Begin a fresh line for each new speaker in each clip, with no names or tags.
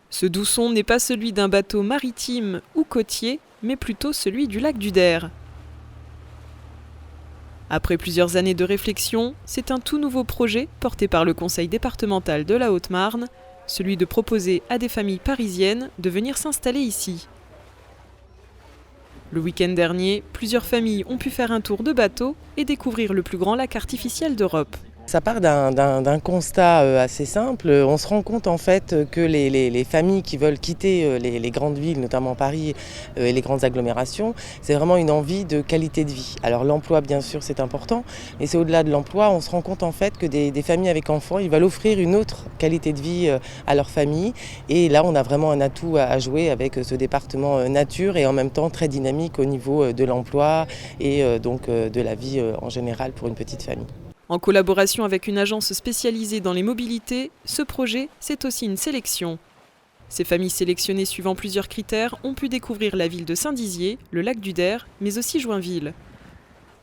Ce doux son n'est pas celui d'un bateau maritime ou côtier, mais plutôt celui du lac du Der. Après plusieurs années de réflexion, c'est un tout nouveau projet porté par le conseil départemental de la Haute-Marne, celui de proposer à des familles parisiennes de venir s'installer ici. Le week-end dernier, plusieurs familles ont pu faire un tour de bateau et découvrir le plus grand lac artificiel d'Europe.
Ça part d'un constat assez simple. On se rend compte en fait que les familles qui veulent quitter les grandes villes, notamment Paris et les grandes agglomérations, c'est vraiment une envie de qualité de vie. Alors l'emploi bien sûr c'est important, mais c'est au-delà de l'emploi, on se rend compte en fait que des familles avec enfants, ils veulent offrir une autre qualité de vie à leur famille. Et là on a vraiment un atout à jouer avec ce département nature et en même temps très dynamique au niveau de l'emploi et donc de la vie en général pour une petite famille.
En collaboration avec une agence spécialisée dans les mobilités, ce projet, c'est aussi une sélection. Ces familles sélectionnées suivant plusieurs critères ont pu découvrir la ville de Saint-Dizier, le lac du Der, mais aussi Joinville.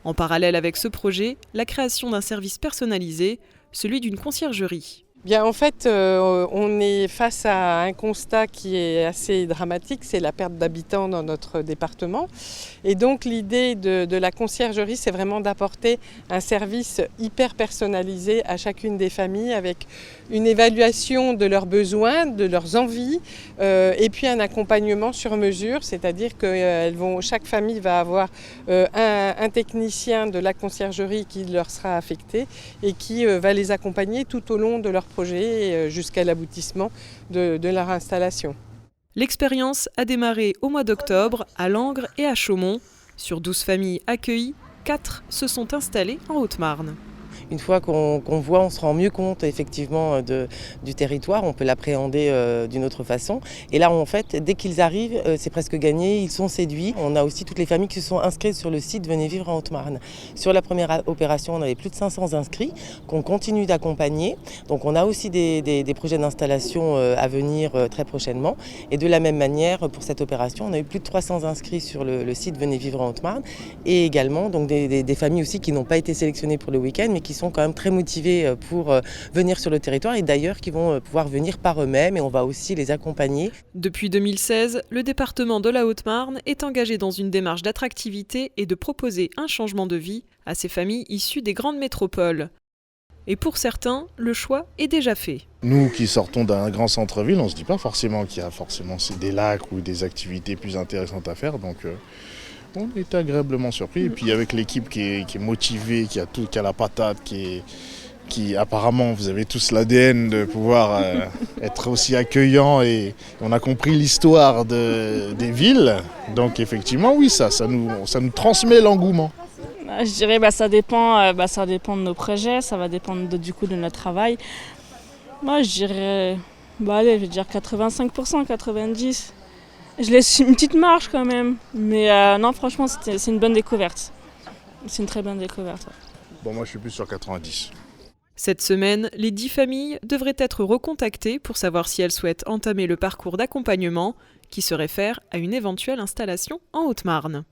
En parallèle avec ce projet, la création d'un service personnalisé, celui d'une conciergerie.
Bien, en fait, on est face à un constat qui est assez dramatique, c'est la perte d'habitants dans notre département. Et donc l'idée de la conciergerie, c'est vraiment d'apporter un service hyper personnalisé à chacune des familles avec une évaluation de leurs besoins, de leurs envies et puis un accompagnement sur mesure, c'est-à-dire que chaque famille va avoir un technicien de la conciergerie qui leur sera affecté et qui va les accompagner tout au long de leur projet jusqu'à l'aboutissement de leur installation.
L'expérience a démarré au mois d'octobre à Langres et à Chaumont. Sur 12 familles accueillies, 4 se sont installées en Haute-Marne.
Une fois qu'on voit, on se rend mieux compte effectivement du territoire, on peut l'appréhender d'une autre façon. Et là, en fait, dès qu'ils arrivent, c'est presque gagné, ils sont séduits. On a aussi toutes les familles qui se sont inscrites sur le site Venez vivre en Haute-Marne. Sur la première opération, on avait plus de 500 inscrits qu'on continue d'accompagner. Donc on a aussi des projets d'installation à venir très prochainement. Et de la même manière, pour cette opération, on a eu plus de 300 inscrits sur le site Venez vivre en Haute-Marne. Et également donc des familles aussi qui n'ont pas été sélectionnées pour le week-end, mais qui sont quand même très motivés pour venir sur le territoire et d'ailleurs qui vont pouvoir venir par eux-mêmes et on va aussi les accompagner.
Depuis 2016, le département de la Haute-Marne est engagé dans une démarche d'attractivité et de proposer un changement de vie à ces familles issues des grandes métropoles. Et pour certains, le choix est déjà fait.
Nous qui sortons d'un grand centre-ville, on ne se dit pas forcément qu'il y a forcément des lacs ou des activités plus intéressantes à faire. Donc on est agréablement surpris. Et puis avec l'équipe qui est motivée, qui a la patate, qui apparemment, vous avez tous l'ADN de pouvoir être aussi accueillant et on a compris l'histoire des villes. Donc effectivement, oui, ça nous transmet l'engouement.
Je dirais ça dépend de nos projets, ça va dépendre du coup de notre travail. Moi, je dirais, allez, je vais dire 85%, 90%. Je laisse une petite marge quand même, mais non, franchement, c'est une bonne découverte. C'est une très bonne découverte. Ouais.
Bon, moi, je suis plus sur 90.
Cette semaine, les 10 familles devraient être recontactées pour savoir si elles souhaitent entamer le parcours d'accompagnement qui se réfère à une éventuelle installation en Haute-Marne.